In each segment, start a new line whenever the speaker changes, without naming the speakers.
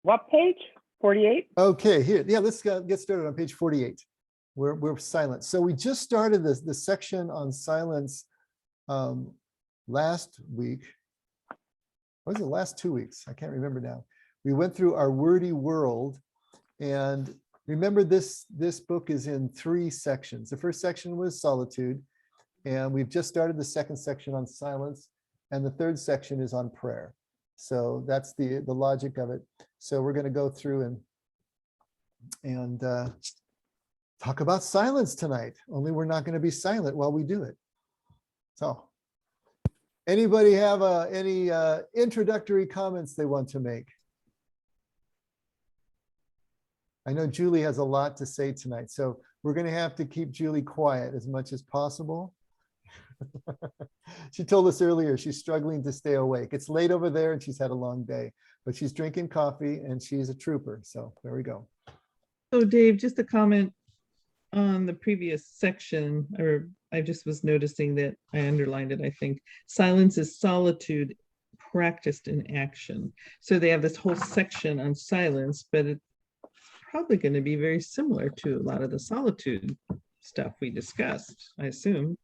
What page? 48?
Okay, here, yeah, let's get started on page 48. We're silent. So we just started the section on silence last week. What was it, last 2 weeks? I can't remember now. We went through our wordy world, and remember this book is in 3 sections. The first section was solitude, and we've just started the second section on silence, and the third section is on prayer. So that's the logic of it. So we're going to go through and talk about silence tonight, only we're not going to be silent while we do it. So anybody have any introductory comments they want to make? I know Julie has a lot to say tonight, so we're going to have to keep Julie quiet as much as possible. She told us earlier she's struggling to stay awake. It's late over there and she's had a long day, but she's drinking coffee and she's a trooper. So there we go.
So Dave, just a comment on the previous section, or I just was noticing that I underlined it, I think. Silence is solitude practiced in action. So they have this whole section on silence, but it's probably going to be very similar to a lot of the solitude stuff we discussed, I assume.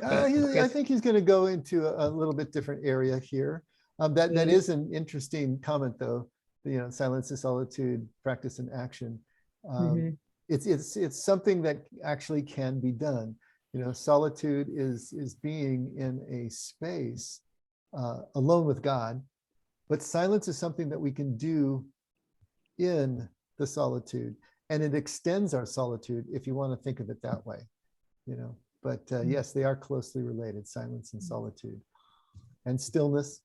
I think he's going to go into a little bit different area here. That is an interesting comment, though. You know, silence is solitude, practice in action. It's something that actually can be done. You know, solitude is being in a space alone with God, but silence is something that we can do in the solitude, and it extends our solitude if you want to think of it that way. You know. But yes, they are closely related, silence and solitude, and stillness,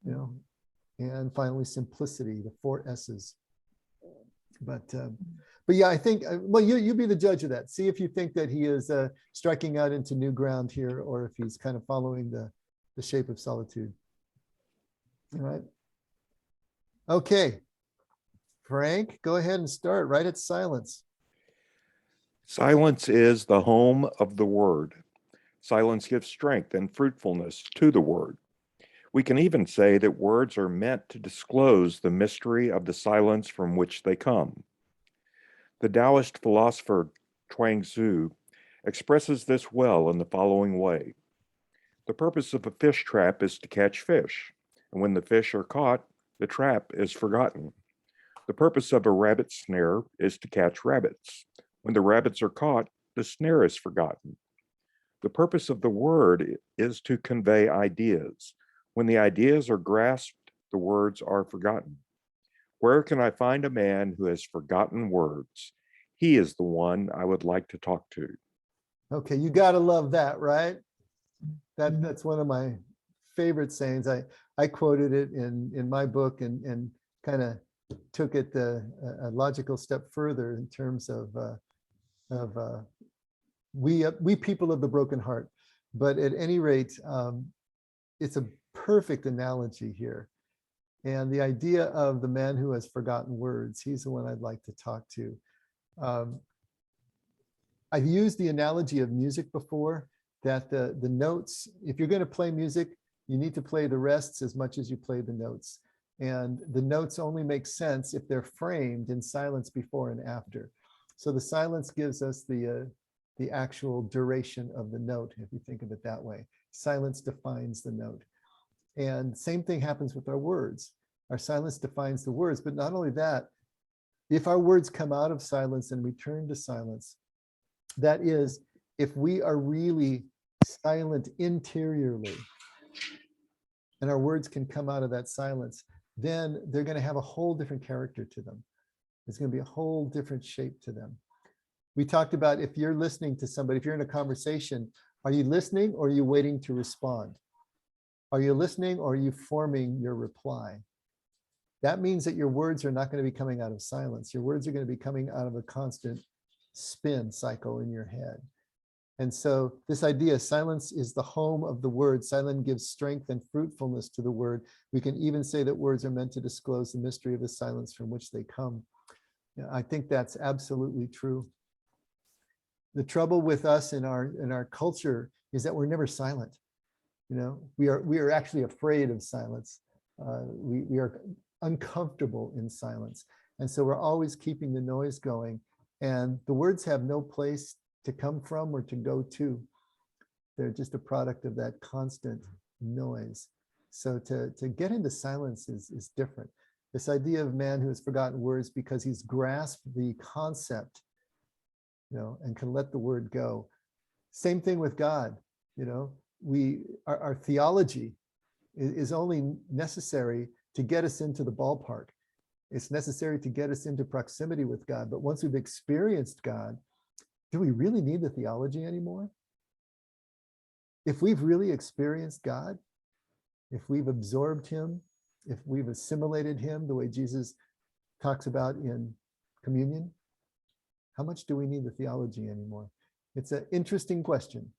you know, and finally simplicity, the 4 S's. But yeah, I think, well, you be the judge of that. See if you think that he is striking out into new ground here, or if he's kind of following the shape of solitude. All right. Okay. Frank, go ahead and start right at silence.
Silence is the home of the word. Silence gives strength and fruitfulness to the word. We can even say that words are meant to disclose the mystery of the silence from which they come. The Taoist philosopher Chuang-Tzu expresses this well in the following way. The purpose of a fish trap is to catch fish, and when the fish are caught, the trap is forgotten. The purpose of a rabbit snare is to catch rabbits. When the rabbits are caught, the snare is forgotten. The purpose of the word is to convey ideas. When the ideas are grasped, the words are forgotten. Where can I find a man who has forgotten words? He is the one I would like to talk to.
Okay, you got to love that, right? That's one of my favorite sayings. I quoted it in my book and kind of took it a logical step further in terms of we people of the broken heart. But at any rate, it's a perfect analogy here. And the idea of the man who has forgotten words, he's the one I'd like to talk to. I've used the analogy of music before, that the notes, if you're going to play music, you need to play the rests as much as you play the notes. And the notes only make sense if they're framed in silence before and after. So the silence gives us the actual duration of the note, if you think of it that way. Silence defines the note. And same thing happens with our words. Our silence defines the words, but not only that, if our words come out of silence and return to silence, that is, if we are really silent interiorly, and our words can come out of that silence, then they're going to have a whole different character to them. There's going to be a whole different shape to them. We talked about, if you're listening to somebody, if you're in a conversation, are you listening or are you waiting to respond? Are you listening or are you forming your reply? That means that your words are not going to be coming out of silence. Your words are going to be coming out of a constant spin cycle in your head. And so this idea, silence is the home of the word. Silence gives strength and fruitfulness to the word. We can even say that words are meant to disclose the mystery of the silence from which they come. You know, I think that's absolutely true. The trouble with us in our culture is that we're never silent. You know, we are actually afraid of silence. We are uncomfortable in silence. And so we're always keeping the noise going, and the words have no place to come from or to go to. They're just a product of that constant noise. So to get into silence is different. This idea of man who has forgotten words because he's grasped the concept, and can let the word go. Same thing with God. Our theology is only necessary to get us into the ballpark. It's necessary to get us into proximity with God. But once we've experienced God, do we really need the theology anymore? If we've really experienced God, if we've absorbed him, if we've assimilated him the way Jesus talks about in communion, how much do we need the theology anymore? It's an interesting question.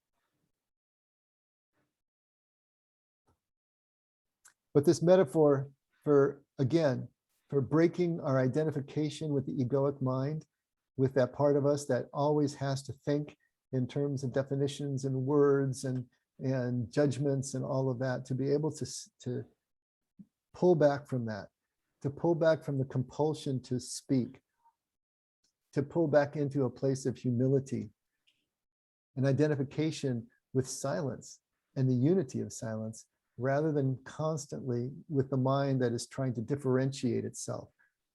But this metaphor for breaking our identification with the egoic mind, with that part of us that always has to think in terms of definitions and words and judgments and all of that, to be able to pull back from that, to pull back from the compulsion to speak, to pull back into a place of humility, an identification with silence and the unity of silence, rather than constantly with the mind that is trying to differentiate itself,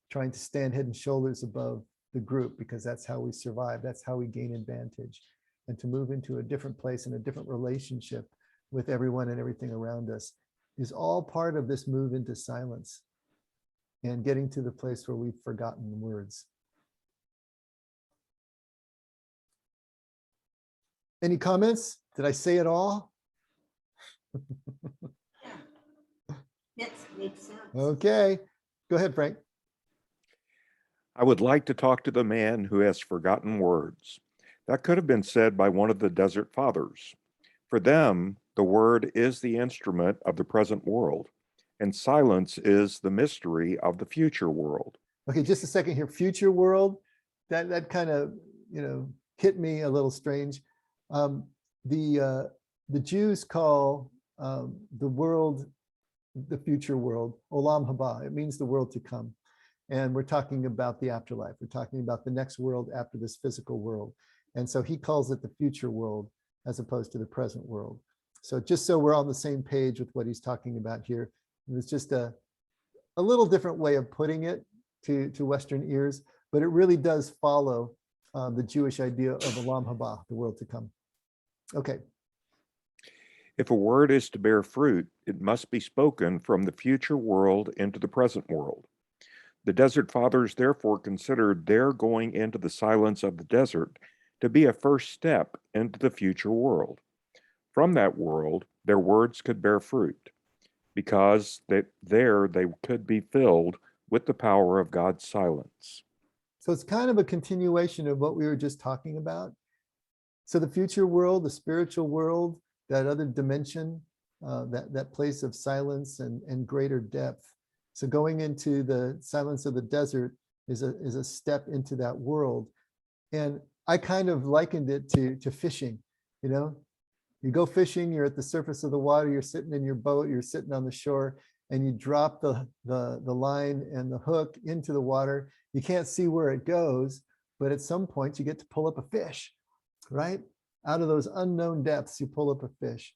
trying to stand head and shoulders above the group, because that's how we survive, that's how we gain advantage, and to move into a different place and a different relationship with everyone and everything around us is all part of this move into silence and getting to the place where we've forgotten words. Any comments? Did I say it all?
Yes, makes sense.
Okay, go ahead, Frank.
I would like to talk to the man who has forgotten words. That could have been said by one of the Desert Fathers. For them, the word is the instrument of the present world, and silence is the mystery of the future world.
Okay, just a second here. Future world, that kind of hit me a little strange. The Jews call the world, the future world, olam haba. It means the world to come. And we're talking about the afterlife. We're talking about the next world after this physical world. And so he calls it the future world as opposed to the present world. So just so we're on the same page with what he's talking about here, it was just a little different way of putting it to Western ears, but it really does follow the Jewish idea of olam haba, the world to come. Okay.
If a word is to bear fruit, it must be spoken from the future world into the present world. The Desert Fathers therefore considered their going into the silence of the desert to be a first step into the future world. From that world, their words could bear fruit, because there they could be filled with the power of God's silence.
So it's kind of a continuation of what we were just talking about. So the future world, the spiritual world, that other dimension, that place of silence and greater depth. So going into the silence of the desert is a step into that world. And I kind of likened it to fishing. You go fishing, you're at the surface of the water, you're sitting in your boat, you're sitting on the shore, and you drop the line and the hook into the water. You can't see where it goes, but at some point you get to pull up a fish, right? Out of those unknown depths, you pull up a fish.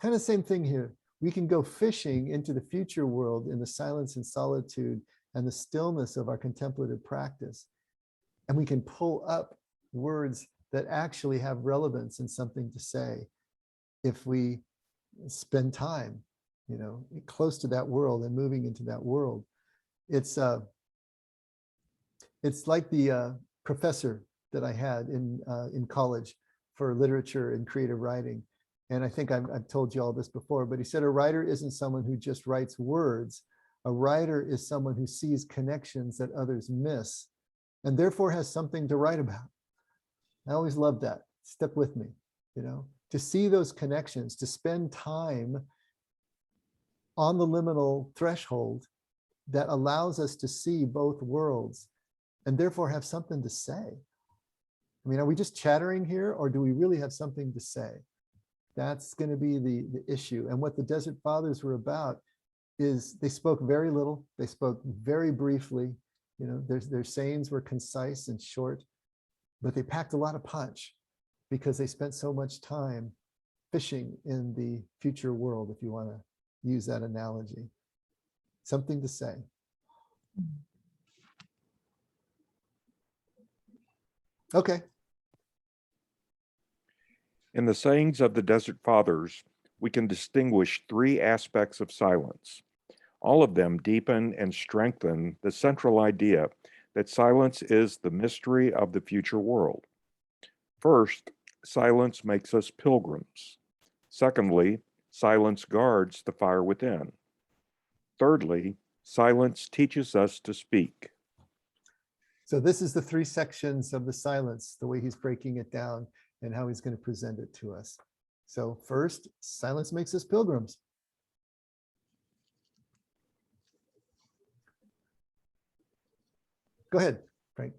Kind of same thing here. We can go fishing into the future world in the silence and solitude and the stillness of our contemplative practice. And we can pull up words that actually have relevance and something to say if we spend time, close to that world and moving into that world. It's like the professor that I had in college for literature and creative writing. And I think I've told you all this before, but he said a writer isn't someone who just writes words. A writer is someone who sees connections that others miss and therefore has something to write about. I always loved that. Step with me, to see those connections, to spend time on the liminal threshold that allows us to see both worlds and therefore have something to say. I mean, are we just chattering here, or do we really have something to say? That's going to be the issue. And what the Desert Fathers were about is they spoke very little. They spoke very briefly. You know, their sayings were concise and short, but they packed a lot of punch because they spent so much time fishing in the future world, if you want to use that analogy. Something to say. Okay.
In the sayings of the Desert Fathers, we can distinguish three aspects of silence. All of them deepen and strengthen the central idea that silence is the mystery of the future world. First, silence makes us pilgrims. Secondly, silence guards the fire within. Thirdly, silence teaches us to speak.
So this is the three sections of the silence, the way he's breaking it down and how he's going to present it to us. So first, silence makes us pilgrims. Go ahead, Frank.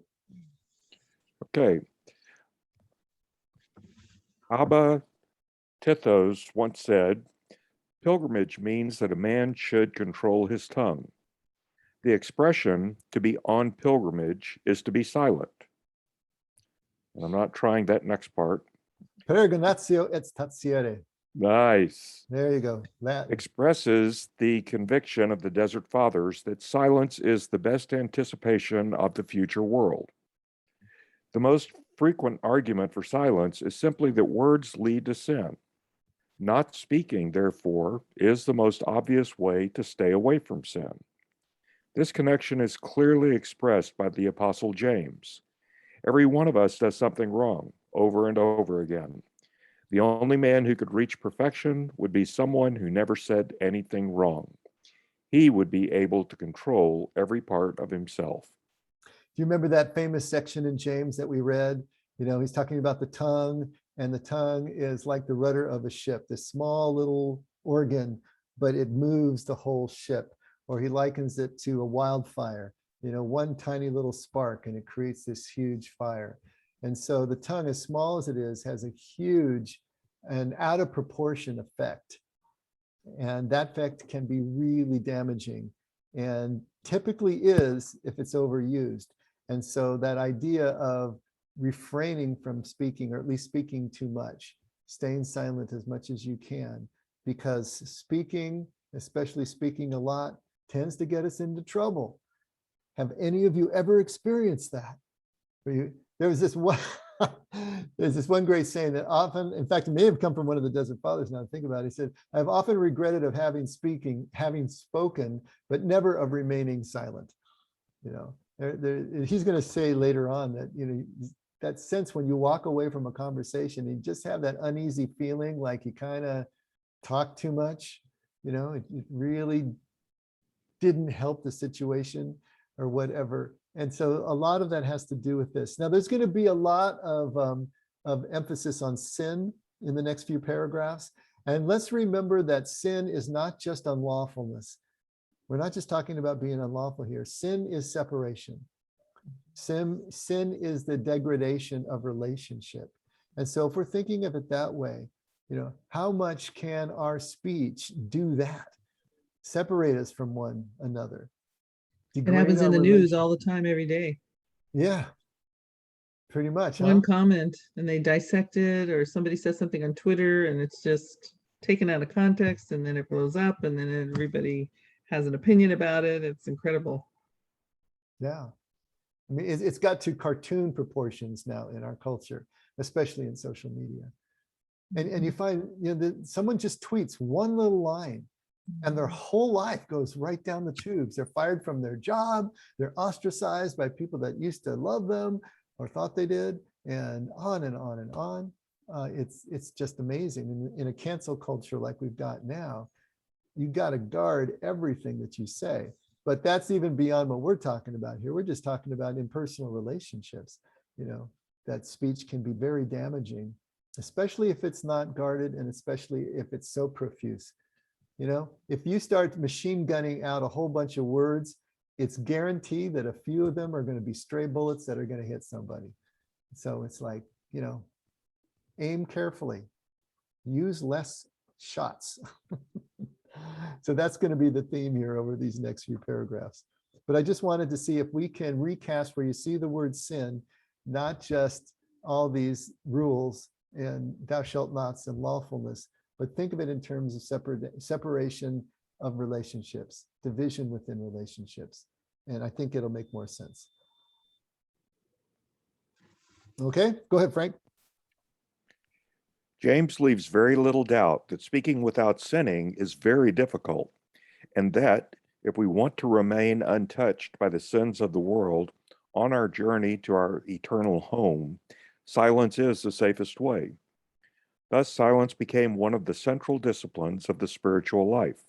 Okay. Abba Tithos once said, pilgrimage means that a man should control his tongue. The expression to be on pilgrimage is to be silent. And I'm not trying that next part.
Peregrinatio et statiere.
Nice.
There you go. That
Expresses the conviction of the Desert Fathers that silence is the best anticipation of the future world. The most frequent argument for silence is simply that words lead to sin. Not speaking, therefore, is the most obvious way to stay away from sin. This connection is clearly expressed by the Apostle James. Every one of us does something wrong over and over again. The only man who could reach perfection would be someone who never said anything wrong. He would be able to control every part of himself.
Do you remember that famous section in James that we read? You know, he's talking about the tongue, and the tongue is like the rudder of a ship, this small little organ, but it moves the whole ship. Or he likens it to a wildfire, you know, one tiny little spark and it creates this huge fire. And so the tongue, as small as it is, has a huge and out of proportion effect. And that effect can be really damaging and typically is if it's overused. And so that idea of refraining from speaking, or at least speaking too much, staying silent as much as you can, because speaking, especially speaking a lot, tends to get us into trouble. Have any of you ever experienced that? There was this one, there's this one great saying that often, in fact, it may have come from one of the Desert Fathers now I think about it. He said, I've often regretted of having spoken, but never of remaining silent. You know, he's going to say later on that, you know, that sense when you walk away from a conversation, you just have that uneasy feeling like you kind of talk too much, you know, it really didn't help the situation or whatever. And so a lot of that has to do with this. Now, there's going to be a lot of emphasis on sin in the next few paragraphs. And let's remember that sin is not just unlawfulness. We're not just talking about being unlawful here. Sin is separation. Sin is the degradation of relationship. And so if we're thinking of it that way, you know, how much can our speech do that? Separate us from one another.
It happens in the news all the time, every day.
Yeah, pretty much.
One comment and they dissect it, or somebody says something on Twitter and it's just taken out of context and then it blows up and then everybody has an opinion about it. It's incredible.
Yeah. I mean, it's got to cartoon proportions now in our culture, especially in social media. And you find, you know, that someone just tweets one little line and their whole life goes right down the tubes. They're fired from their job. They're ostracized by people that used to love them or thought they did, and on and on and on. It's just amazing. In a cancel culture like we've got now, you got to guard everything that you say. But that's even beyond what we're talking about here. We're just talking about impersonal relationships, you know, that speech can be very damaging, especially if it's not guarded and especially if it's so profuse. You know, if you start machine gunning out a whole bunch of words, it's guaranteed that a few of them are going to be stray bullets that are going to hit somebody. So it's like, you know, aim carefully, use less shots. So that's going to be the theme here over these next few paragraphs. But I just wanted to see if we can recast where you see the word sin, not just all these rules and thou shalt nots and lawfulness, but think of it in terms of separation of relationships, division within relationships. And I think it'll make more sense. Okay, go ahead, Frank.
James leaves very little doubt that speaking without sinning is very difficult, and that if we want to remain untouched by the sins of the world on our journey to our eternal home, silence is the safest way. Thus, silence became one of the central disciplines of the spiritual life.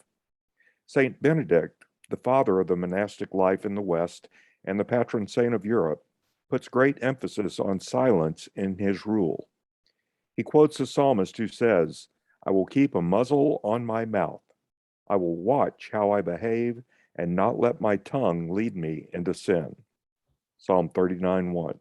Saint Benedict, the father of the monastic life in the West and the patron saint of Europe, puts great emphasis on silence in his rule. He quotes the psalmist who says, "I will keep a muzzle on my mouth. I will watch how I behave and not let my tongue lead me into sin." Psalm 39:1.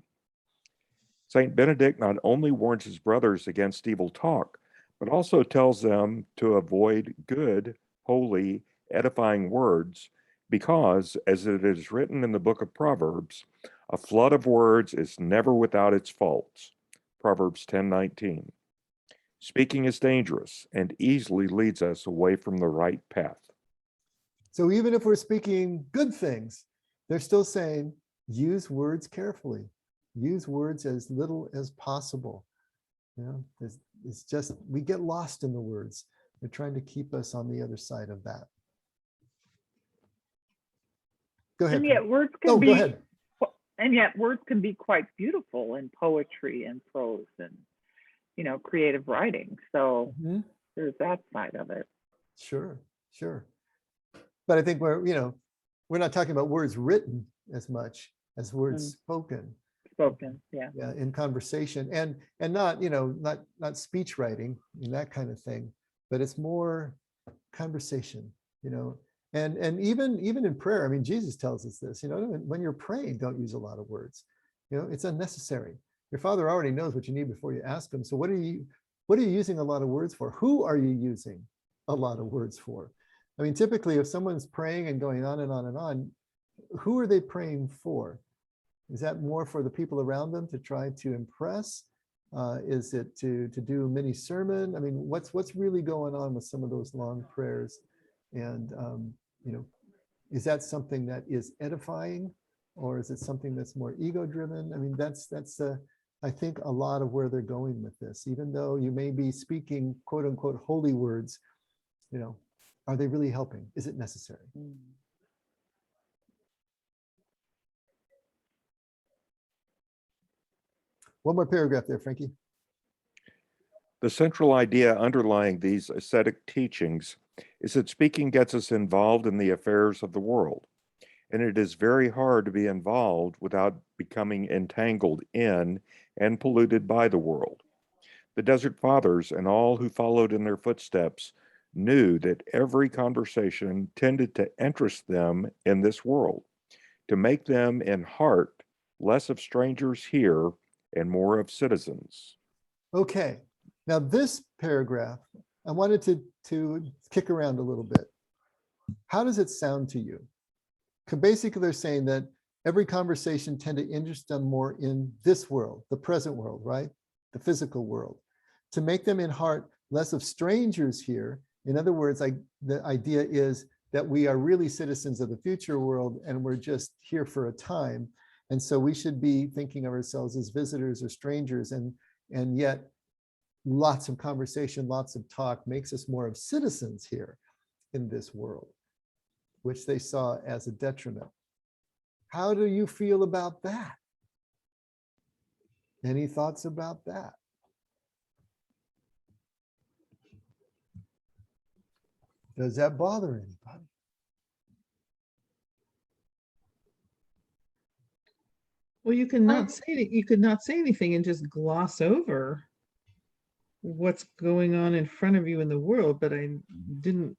Saint Benedict not only warns his brothers against evil talk, but also tells them to avoid good, holy, edifying words, because, as it is written in the book of Proverbs, a flood of words is never without its faults. Proverbs 10:19. Speaking is dangerous and easily leads us away from the right path.
So even if we're speaking good things, they're still saying, use words carefully. Use words as little as possible. You know, it's just, we get lost in the words. They're trying to keep us on the other side of that. Go ahead.
And yet words can
Oh,
be,
go ahead.
and yet words can be quite beautiful in poetry and prose and, you know, creative writing. So
Mhm.
there's that side of it.
Sure, sure. But I think we're not talking about words written as much as words spoken.
Spoken, yeah.
Yeah, in conversation and not, not speech writing and that kind of thing, but it's more conversation, and even in prayer. I mean, Jesus tells us this, when you're praying, don't use a lot of words. It's unnecessary. Your Father already knows what you need before you ask him. So what are you using a lot of words for? Who are you using a lot of words for? I mean, typically if someone's praying and going on and on and on, who are they praying for? Is that more for the people around them to try to impress? Is it to do a mini sermon? I mean, what's really going on with some of those long prayers? And is that something that is edifying, or is it something that's more ego driven? I mean, that's I think a lot of where they're going with this. Even though you may be speaking quote unquote holy words, are they really helping? Is it necessary? One more paragraph there, Frankie.
The central idea underlying these ascetic teachings is that speaking gets us involved in the affairs of the world, and it is very hard to be involved without becoming entangled in and polluted by the world. The Desert Fathers and all who followed in their footsteps knew that every conversation tended to interest them in this world, to make them in heart less of strangers here and more of citizens.
Okay, now this paragraph, I wanted to kick around a little bit. How does it sound to you? Basically, they're saying that every conversation tend to interest them more in this world, the present world, right? The physical world. To make them in heart less of strangers here. In other words, the idea is that we are really citizens of the future world and we're just here for a time. And so we should be thinking of ourselves as visitors or strangers, and yet lots of conversation, lots of talk makes us more of citizens here in this world, which they saw as a detriment. How do you feel about that? Any thoughts about that? Does that bother anybody?
Well, you cannot say that. You could not say anything and just gloss over what's going on in front of you in the world. But didn't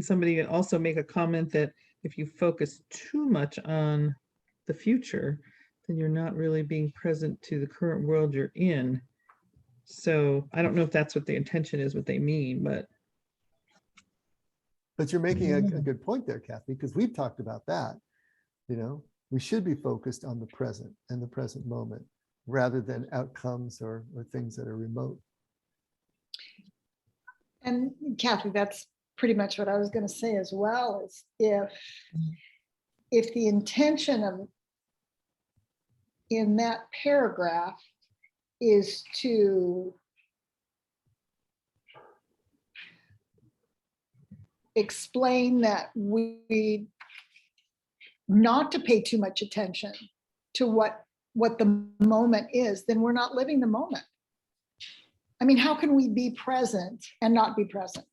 somebody also make a comment that if you focus too much on the future, then you're not really being present to the current world you're in. So I don't know if that's what the intention is, what they mean, but
But you're making a good point there, Kathy, because we've talked about that. We should be focused on the present and the present moment rather than outcomes or things that are remote.
And Kathy, that's pretty much what I was going to say as well, is if the intention of in that paragraph is to explain that we not to pay too much attention to what the moment is, then we're not living the moment. I mean, how can we be present and not be present?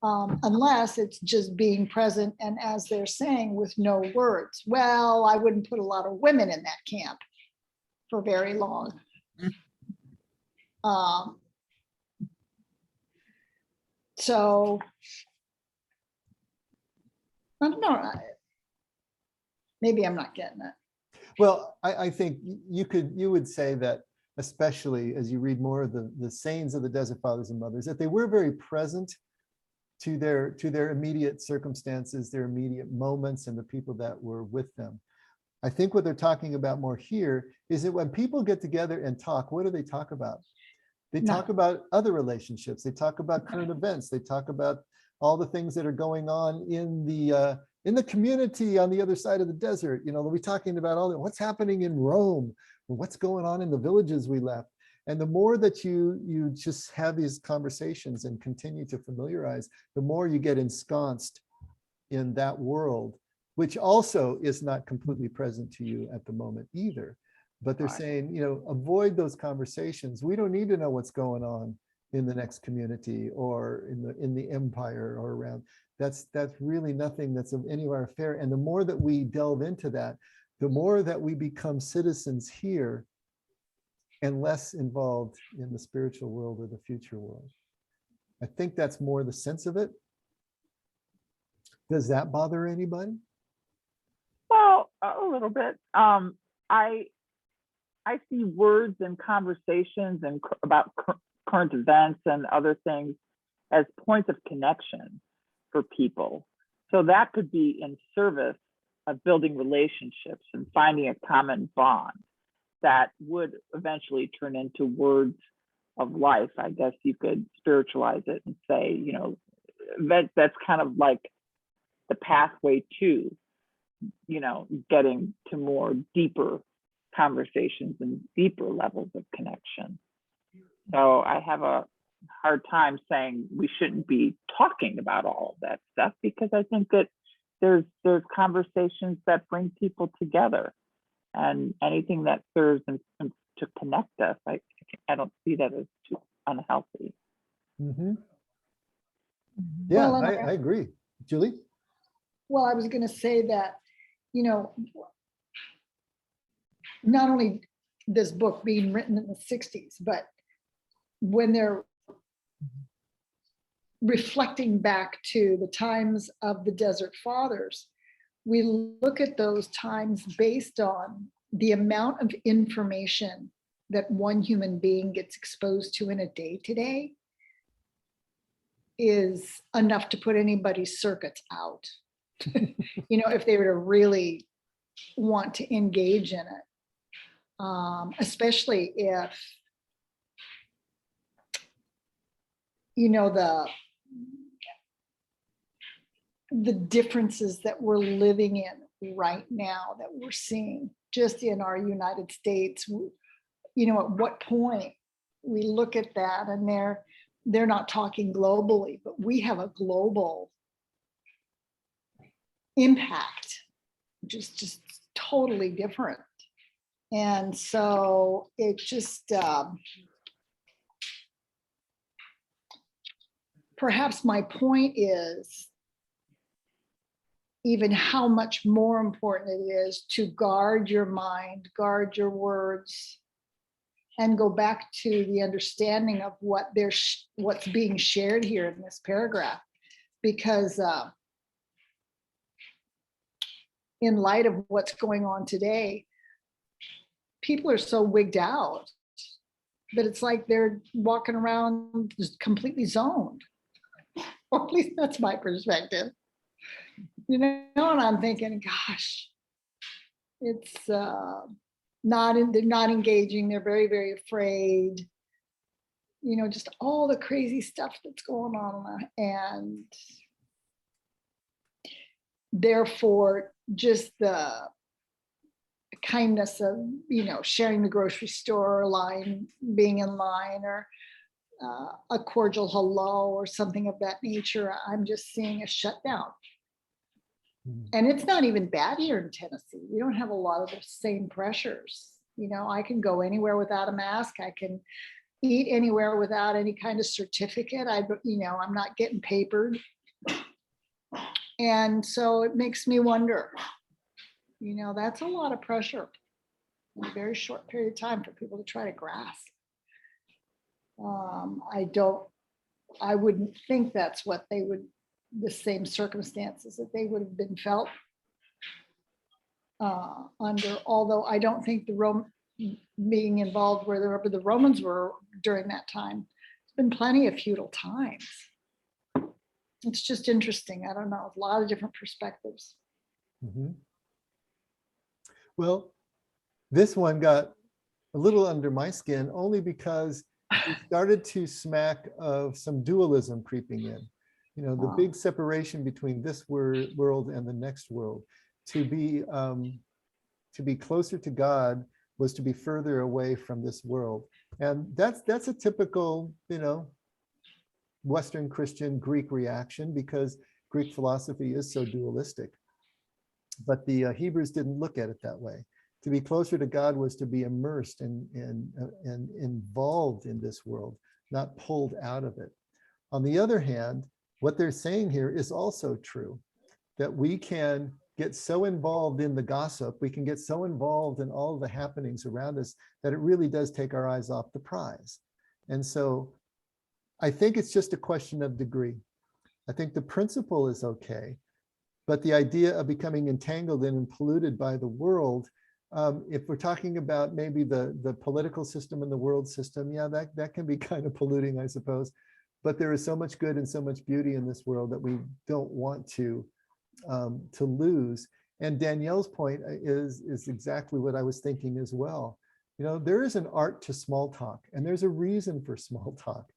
Unless it's just being present, and as they're saying, with no words. Well, I wouldn't put a lot of women in that camp for very long. So I don't know. Maybe I'm not getting it.
Well, I think you would say that, especially as you read more of the sayings of the Desert Fathers and Mothers, that they were very present to their immediate circumstances, their immediate moments, and the people that were with them. I think what they're talking about more here is that when people get together and talk, what do they talk about? They talk about other relationships. They talk about current events. They talk about all the things that are going on in the community on the other side of the desert. They'll be talking about what's happening in Rome, or what's going on in the villages we left. And the more that you just have these conversations and continue to familiarize, the more you get ensconced in that world, which also is not completely present to you at the moment either. But they're saying, avoid those conversations. We don't need to know what's going on in the next community or in the empire or around. That's really nothing that's of any of our affair. And the more that we delve into that, the more that we become citizens here and less involved in the spiritual world or the future world. I think that's more the sense of it. Does that bother anybody?
Well, a little bit. I see words and conversations and about current events and other things as points of connection for people. So that could be in service of building relationships and finding a common bond that would eventually turn into words of life. I guess you could spiritualize it and say, that's kind of like the pathway to, getting to more deeper conversations and deeper levels of connection. So I have a hard time saying we shouldn't be talking about all of that stuff, because I think that there's conversations that bring people together, and anything that serves to connect us, I don't see that as too unhealthy.
Mm-hmm. Yeah,
Well,
I agree. Julie?
Well, I was going to say that, not only this book being written in the 60s, but when they're reflecting back to the times of the Desert Fathers, we look at those times based on the amount of information that one human being gets exposed to in a day today is enough to put anybody's circuits out. If they were to really want to engage in it, especially if, the differences that we're living in right now, that we're seeing just in our United States, at what point we look at that, and they're not talking globally, but we have a global impact, just totally different. And so it just, perhaps my point is even how much more important it is to guard your mind, guard your words, and go back to the understanding of what's being shared here in this paragraph. Because in light of what's going on today, people are so wigged out that it's like they're walking around just completely zoned. Or at least that's my perspective. You know, and I'm thinking, gosh, it's they're not engaging. They're very, very afraid. You know, just all the crazy stuff that's going on. And therefore, just the kindness of, you know, sharing the grocery store line, being in line, or a cordial hello or something of that nature, I'm just seeing a shutdown. And it's not even bad here in Tennessee. We don't have a lot of the same pressures. You know, I can go anywhere without a mask. I can eat anywhere without any kind of certificate. You know, I'm not getting papered. And so it makes me wonder, you know, that's a lot of pressure in a very short period of time for people to try to grasp. I wouldn't think that's what they would, the same circumstances that they would have been felt under, although I don't think being involved where the Romans were during that time. There's been plenty of feudal times. It's just interesting. I don't know, a lot of different perspectives.
Mm-hmm. Well, this one got a little under my skin only because it started to smack of some dualism creeping in. You know, the big separation between this world and the next world. To be closer to God was to be further away from this world. And that's a typical, you know, Western Christian Greek reaction, because Greek philosophy is so dualistic. But the Hebrews didn't look at it that way. To be closer to God was to be immersed and involved in this world, not pulled out of it. On the other hand, what they're saying here is also true, that we can get so involved in the gossip, we can get so involved in all the happenings around us that it really does take our eyes off the prize. And so I think it's just a question of degree. I think the principle is okay, but the idea of becoming entangled in and polluted by the world, if we're talking about maybe the political system and the world system, yeah, that can be kind of polluting, I suppose. But there is so much good and so much beauty in this world that we don't want to lose. And Danielle's point is exactly what I was thinking as well. You know, there is an art to small talk, and there's a reason for small talk.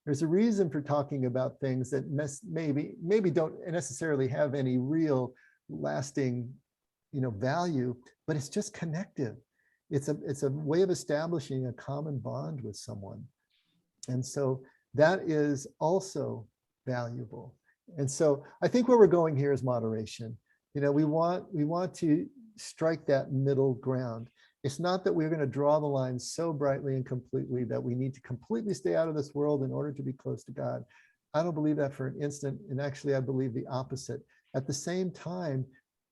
There's a reason for talking about things that maybe don't necessarily have any real lasting, you know, value, but it's just connective. It's a way of establishing a common bond with someone. And so that is also valuable. And so I think where we're going here is moderation. You know, we want to strike that middle ground. It's not that we're going to draw the line so brightly and completely that we need to completely stay out of this world in order to be close to God. I don't believe that for an instant. And actually, I believe the opposite. At the same time,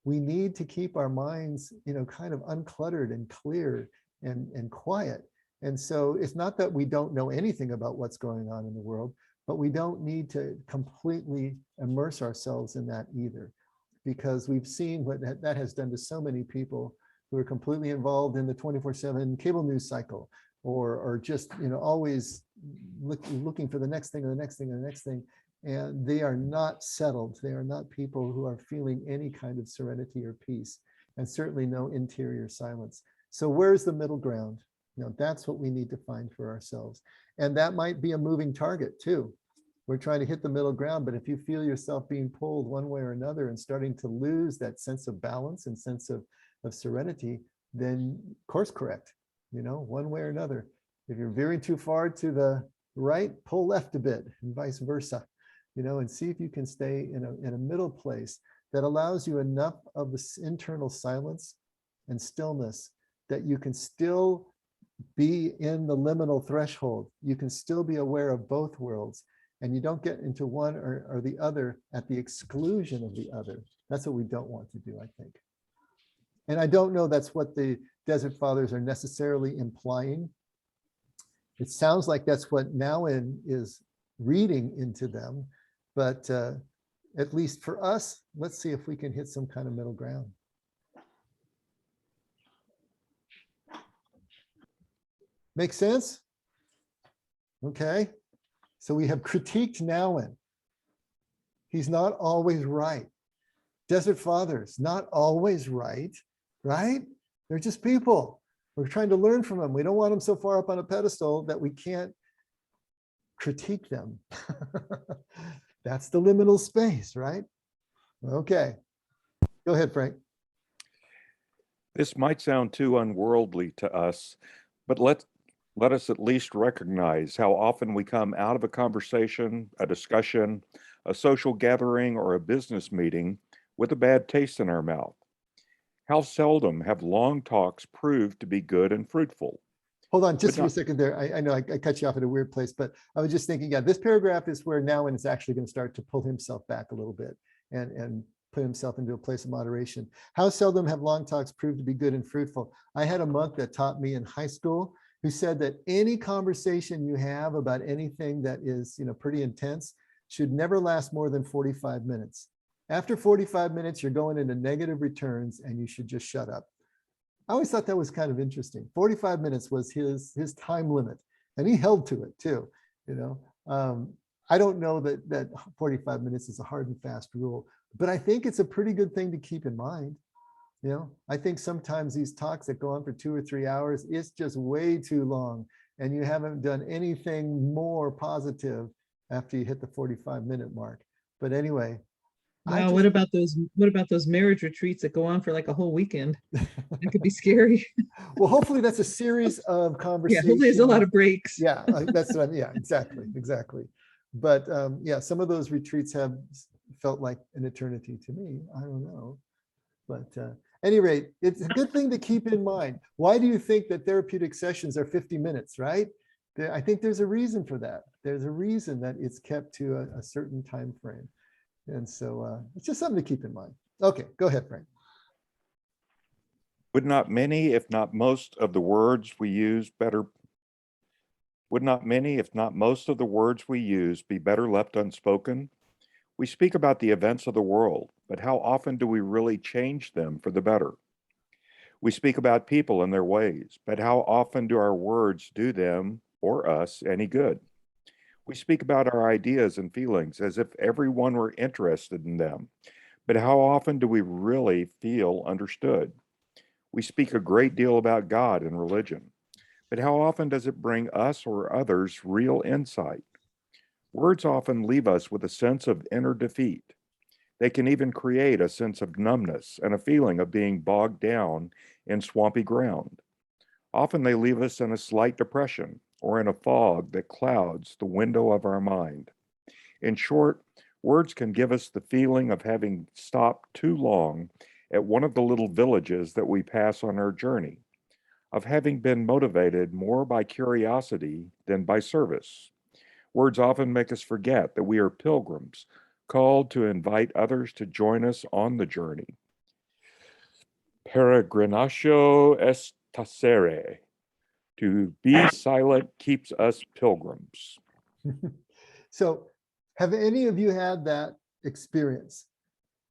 we need to keep our minds, you know, kind of uncluttered and clear and quiet. And so it's not that we don't know anything about what's going on in the world, but we don't need to completely immerse ourselves in that either, because we've seen what that has done to so many people who are completely involved in the 24/7 cable news cycle, or just, you know, always looking for the next thing, or the next thing, or the next thing. And they are not settled. They are not people who are feeling any kind of serenity or peace, and certainly no interior silence. So where's the middle ground? You know, that's what we need to find for ourselves. And that might be a moving target too. We're trying to hit the middle ground, but if you feel yourself being pulled one way or another and starting to lose that sense of balance and sense of serenity, then course correct, you know, one way or another. If you're veering too far to the right, pull left a bit, and vice versa, you know, and see if you can stay in a middle place that allows you enough of this internal silence and stillness that you can still be in the liminal threshold. You can still be aware of both worlds, and you don't get into one or the other at the exclusion of the other. That's what we don't want to do, I think. And I don't know that's what the Desert Fathers are necessarily implying. It sounds like that's what Nouwen is reading into them, but at least for us, let's see if we can hit some kind of middle ground. Make sense? Okay, so we have critiqued Nouwen. He's not always right. Desert Fathers, not always right, right? They're just people. We're trying to learn from them. We don't want them so far up on a pedestal that we can't critique them. That's the liminal space, right? Okay. Go ahead, Frank.
This might sound too unworldly to us, but let us at least recognize how often we come out of a conversation, a discussion, a social gathering, or a business meeting with a bad taste in our mouth. How seldom have long talks proved to be good and fruitful?
Hold on just
But
for a
not-
second there. I know I cut you off at a weird place, but I was just thinking, yeah, this paragraph is where Nouwen is actually going to start to pull himself back a little bit and put himself into a place of moderation. How seldom have long talks proved to be good and fruitful? I had a monk that taught me in high school who said that any conversation you have about anything that is, pretty intense should never last more than 45 minutes. After 45 minutes, you're going into negative returns and you should just shut up. I always thought that was kind of interesting. 45 minutes was his time limit, and he held to it too. I don't know that 45 minutes is a hard and fast rule, but I think it's a pretty good thing to keep in mind. I think sometimes these talks that go on for 2 or 3 hours, it's just way too long, and you haven't done anything more positive after you hit the 45-minute mark. But anyway,
Wow, what about those marriage retreats that go on for like a whole weekend? It could be scary.
well, hopefully that's a series of
Yeah,
conversations.
hopefully there's a lot of breaks.
Yeah, yeah, exactly. But yeah, some of those retreats have felt like an eternity to me. I don't know. But any rate, it's a good thing to keep in mind. Why do you think that therapeutic sessions are 50 minutes, right? I think there's a reason for that. There's a reason that it's kept to a certain time frame. And so it's just something to keep in mind. Okay, go ahead, Frank.
Would not many, if not most of the words we use would not many, if not most of the words we use be better left unspoken? We speak about the events of the world, but how often do we really change them for the better? We speak about people and their ways, but how often do our words do them or us any good? We speak about our ideas and feelings as if everyone were interested in them, but how often do we really feel understood? We speak a great deal about God and religion, but how often does it bring us or others real insight? Words often leave us with a sense of inner defeat. They can even create a sense of numbness and a feeling of being bogged down in swampy ground. Often they leave us in a slight depression or in a fog that clouds the window of our mind. In short, words can give us the feeling of having stopped too long at one of the little villages that we pass on our journey, of having been motivated more by curiosity than by service. Words often make us forget that we are pilgrims, called to invite others to join us on the journey. Peregrinatio est tacere. To be silent keeps us pilgrims.
So have any of you had that experience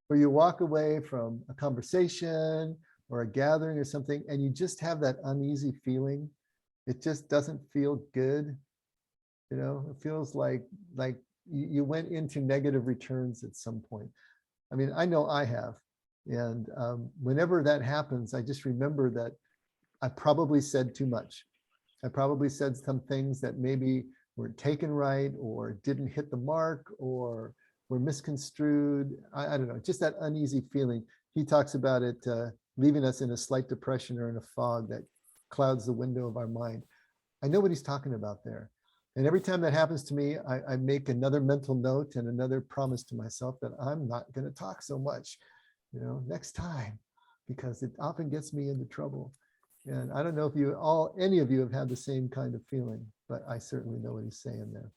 where you walk away from a conversation or a gathering or something and you just have that uneasy feeling? It just doesn't feel good. It feels like you went into negative returns at some point. I mean, I know I have. And whenever that happens, I just remember that I probably said too much. I probably said some things that maybe weren't taken right or didn't hit the mark or were misconstrued. I don't know, just that uneasy feeling. He talks about it leaving us in a slight depression or in a fog that clouds the window of our mind. I know what he's talking about there. And every time that happens to me, I make another mental note and another promise to myself that I'm not going to talk so much, next time, because it often gets me into trouble. And I don't know if any of you have had the same kind of feeling, but I certainly know what he's saying there.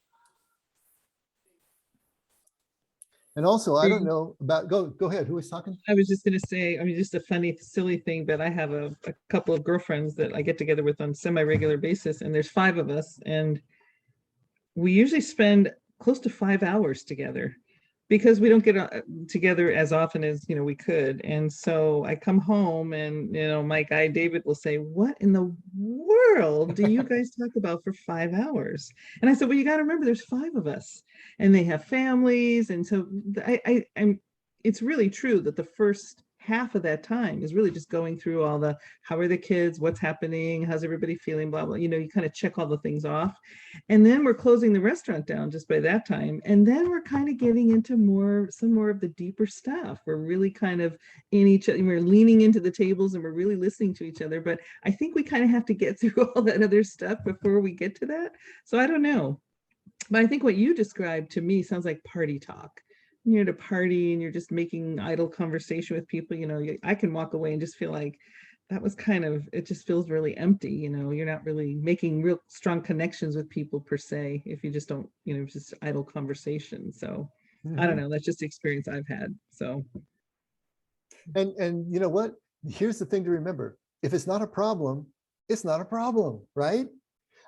And also, I don't know about, go ahead, who was talking?
I was just going to say, I mean, just a funny, silly thing, but I have a couple of girlfriends that I get together with on semi-regular basis, and there's 5 of us, and we usually spend close to 5 hours together. because we don't get together as often as we could. And so I come home and my guy David will say, what in the world do you guys talk about for 5 hours? And I said, well, you got to remember there's 5 of us and they have families. And so I'm it's really true that the first half of that time is really just going through all the, how are the kids, what's happening, how's everybody feeling, blah blah, you kind of check all the things off. And then we're closing the restaurant down just by that time, and then we're kind of getting into some more of the deeper stuff. We're really kind of in each other, we're leaning into the tables and we're really listening to each other. But I think we kind of have to get through all that other stuff before we get to that. So I don't know, but I think what you described to me sounds like party talk. You're at a party and you're just making idle conversation with people, I can walk away and just feel like that was it just feels really empty. You're not really making real strong connections with people per se, if you just don't, just idle conversation. So I don't know, that's just the experience I've had. So.
And you know what? Here's the thing to remember. If it's not a problem, it's not a problem, right?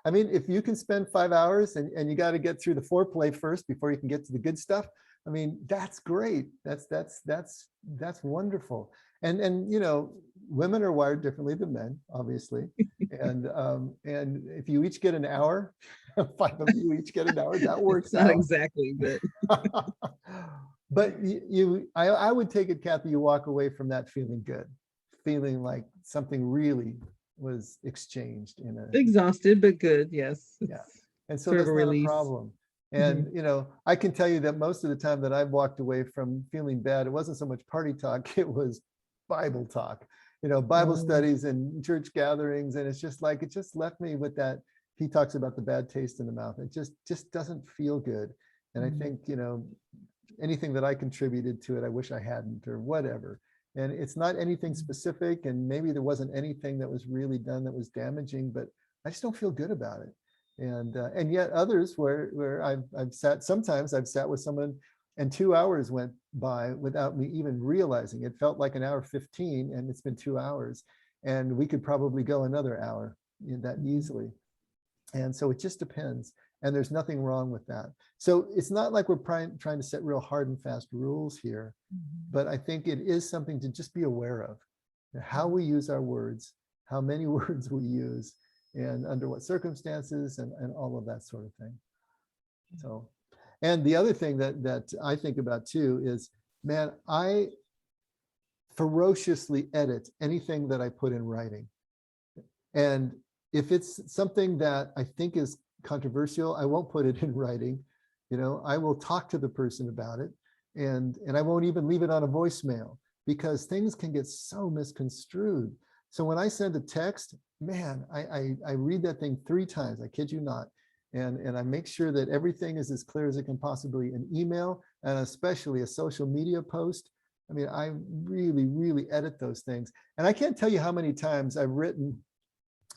I mean, if you can spend 5 hours and you got to get through the foreplay first before you can get to the good stuff, I mean, that's great. That's wonderful. And women are wired differently than men, obviously. And if you each get an hour, 5 of you each get an hour, that works out.
Not exactly, but
but I would take it, Kathy, you walk away from that feeling good, feeling like something really was exchanged in a
exhausted, but good. Yes.
Yeah. And so
sort
that's
of a
not a
release.
problem. And, I can tell you that most of the time that I've walked away from feeling bad, it wasn't so much party talk, it was Bible talk, Bible studies and church gatherings. And it's just like, it just left me with that. He talks about the bad taste in the mouth. It just doesn't feel good. And I think, anything that I contributed to it, I wish I hadn't, or whatever. And it's not anything specific. And maybe there wasn't anything that was really done that was damaging, but I just don't feel good about it. And yet others where I've sat, sometimes I've sat with someone and 2 hours went by without me even realizing. It felt like an hour 15 and it's been 2 hours, and we could probably go another hour that easily. And so it just depends, and there's nothing wrong with that. So it's not like we're trying to set real hard and fast rules here, but I think it is something to just be aware of, how we use our words, how many words we use, and under what circumstances, and all of that sort of thing. So, and the other thing that I think about too is, man, I ferociously edit anything that I put in writing. And if it's something that I think is controversial, I won't put it in writing. I will talk to the person about it, and I won't even leave it on a voicemail, because things can get so misconstrued. So when I send a text, man, I read that thing 3 times, I kid you not. And I make sure that everything is as clear as it can possibly. An email, and especially a social media post, I mean, I really, really edit those things. And I can't tell you how many times I've written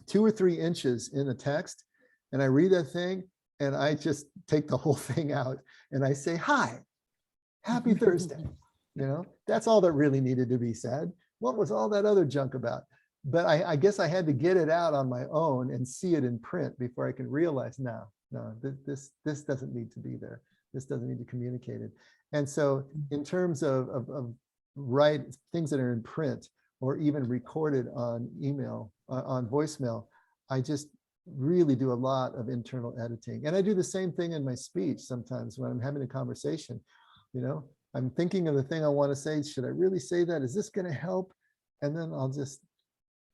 2 or 3 inches in a text, and I read that thing, and I just take the whole thing out, and I say, hi, happy Thursday. That's all that really needed to be said. What was all that other junk about? But I guess I had to get it out on my own and see it in print before I could realize, no, this doesn't need to be there. This doesn't need to communicate it. And so in terms of write things that are in print or even recorded on email, on voicemail, I just really do a lot of internal editing. And I do the same thing in my speech sometimes when I'm having a conversation. I'm thinking of the thing I want to say. Should I really say that? Is this going to help? And then I'll just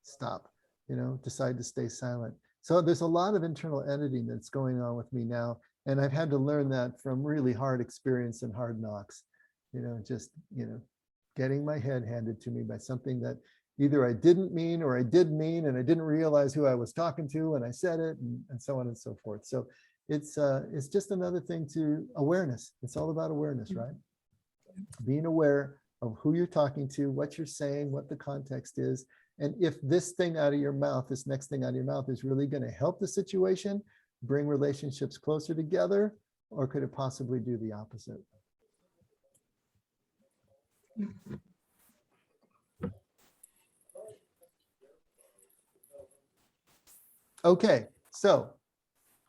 stop, decide to stay silent. So there's a lot of internal editing that's going on with me now. And I've had to learn that from really hard experience and hard knocks, getting my head handed to me by something that either I didn't mean or I did mean, and I didn't realize who I was talking to when I said it, and so on and so forth. So it's just another thing to awareness. It's all about awareness, right? Being aware of who you're talking to, what you're saying, what the context is. And if this thing out of your mouth, this next thing out of your mouth is really going to help the situation, bring relationships closer together, or could it possibly do the opposite? Okay, so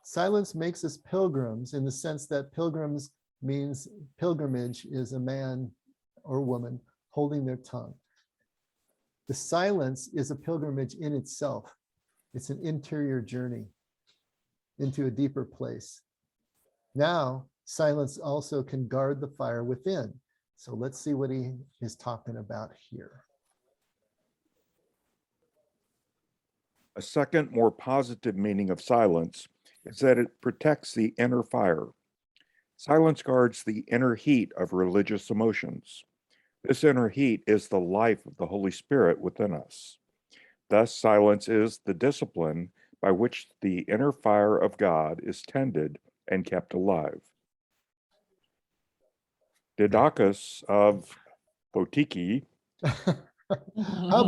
silence makes us pilgrims in the sense that pilgrims means pilgrimage is a man or woman holding their tongue. The silence is a pilgrimage in itself. It's an interior journey into a deeper place. Now, silence also can guard the fire within. So let's see what he is talking about here.
A second, more positive meaning of silence is that it protects the inner fire. Silence guards the inner heat of religious emotions. This inner heat is the life of the Holy Spirit within us. Thus, silence is the discipline by which the inner fire of God is tended and kept alive. Didakos of Photiki
How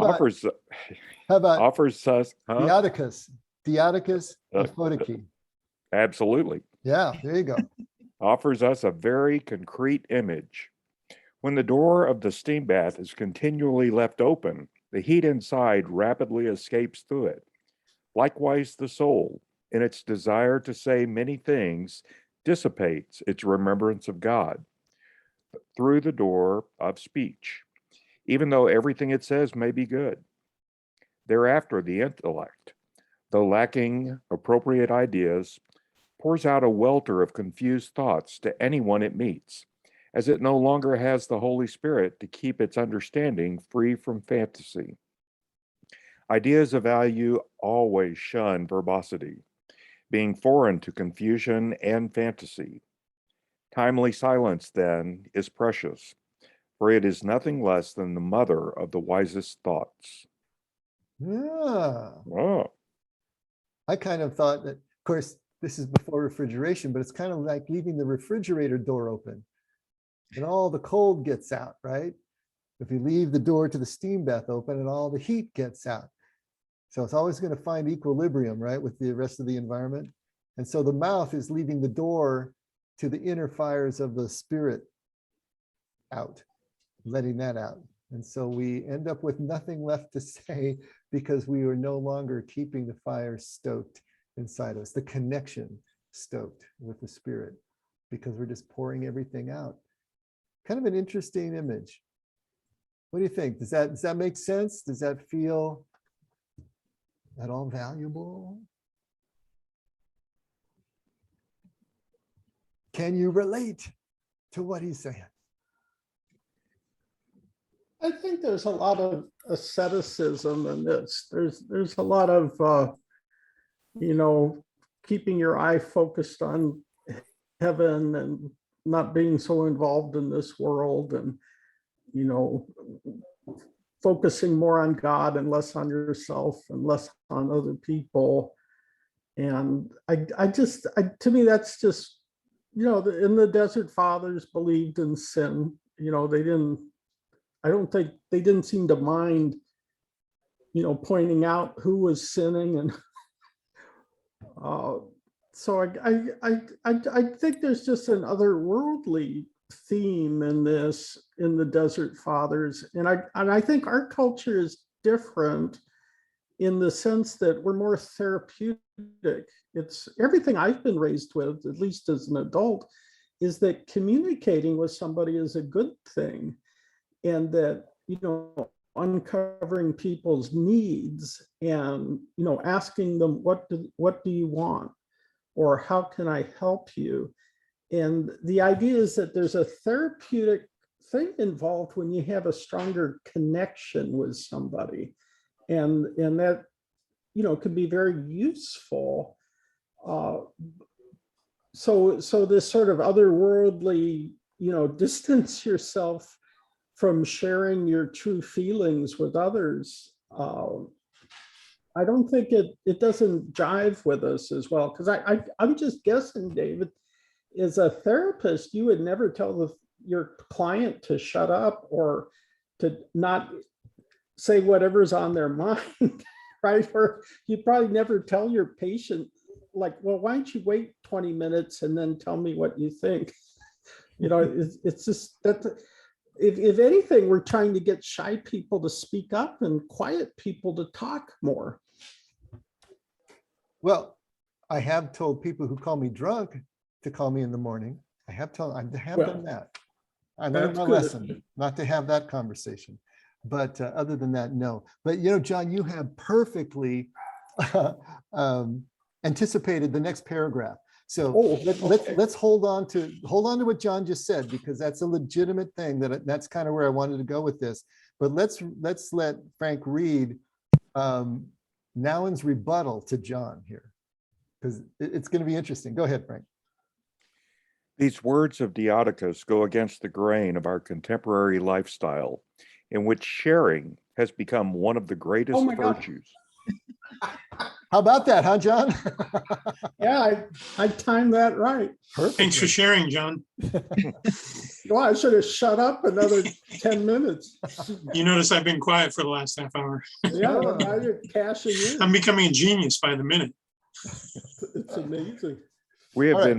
about
offers us,
Diaticus of Photiki?
absolutely,
Yeah, there you go.
offers us a very concrete image. When the door of the steam bath is continually left open, the heat inside rapidly escapes through it. Likewise, the soul, in its desire to say many things, dissipates its remembrance of God through the door of speech, even though everything it says may be good. Thereafter, the intellect, though lacking appropriate ideas, pours out a welter of confused thoughts to anyone it meets, as it no longer has the Holy Spirit to keep its understanding free from fantasy. Ideas of value always shun verbosity, being foreign to confusion and fantasy. Timely silence, then, is precious, for it is nothing less than the mother of the wisest thoughts.
Yeah.
Oh,
I kind of thought that, of course, this is before refrigeration, but it's kind of like leaving the refrigerator door open and all the cold gets out, right? If you leave the door to the steam bath open and all the heat gets out. So it's always going to find equilibrium, right, with the rest of the environment. And so the mouth is leaving the door to the inner fires of the spirit out, letting that out. And so we end up with nothing left to say because we are no longer keeping the fire stoked inside us, the connection stoked with the spirit, because we're just pouring everything out. Kind of an interesting image. What do you think? Does that make sense? Does that feel at all valuable? Can you relate to what he's saying?
I think there's a lot of asceticism in this. There's a lot of keeping your eye focused on heaven and not being so involved in this world, and focusing more on God and less on yourself and less on other people. And to me, that's just, in the Desert Fathers believed in sin. I don't think they didn't seem to mind, pointing out who was sinning. And so I think there's just an otherworldly theme in this, in the Desert Fathers. And I think our culture is different in the sense that we're more therapeutic. It's everything I've been raised with, at least as an adult, is that communicating with somebody is a good thing. And that, uncovering people's needs and, asking them, what do you want? Or how can I help you? And the idea is that there's a therapeutic thing involved when you have a stronger connection with somebody. And that, could be very useful. So this sort of otherworldly, distance yourself from sharing your true feelings with others. I don't think it doesn't jive with us as well. Because I'm just guessing, David, as a therapist, you would never tell your client to shut up or to not say whatever's on their mind, right? Or you probably never tell your patient, like, well, why don't you wait 20 minutes and then tell me what you think? It's just that. If anything, we're trying to get shy people to speak up and quiet people to talk more.
Well, I have told people who call me drunk to call me in the morning. I I have
Well,
done that. I learned
that's
my
good.
lesson, not to have that conversation. But other than that, no. But you know, John, you have perfectly anticipated the next paragraph. So
Oh, okay.
let's hold on to what John just said, because that's a legitimate thing. That's kind of where I wanted to go with this. But let's let Frank read Nouwen's rebuttal to John here, because it's going to be interesting. Go ahead, Frank.
These words of Diadochus go against the grain of our contemporary lifestyle, in which sharing has become one of the greatest
Oh my God.
virtues.
How about that, huh, John?
Yeah, I timed that right.
Perfect.
Thanks for sharing, John.
Well, I should have shut up another 10 minutes.
You notice I've been quiet for the last half hour.
Yeah,
Oh.
now you're cashing
I'm
in.
becoming a genius by the minute.
It's amazing.
We have
All right.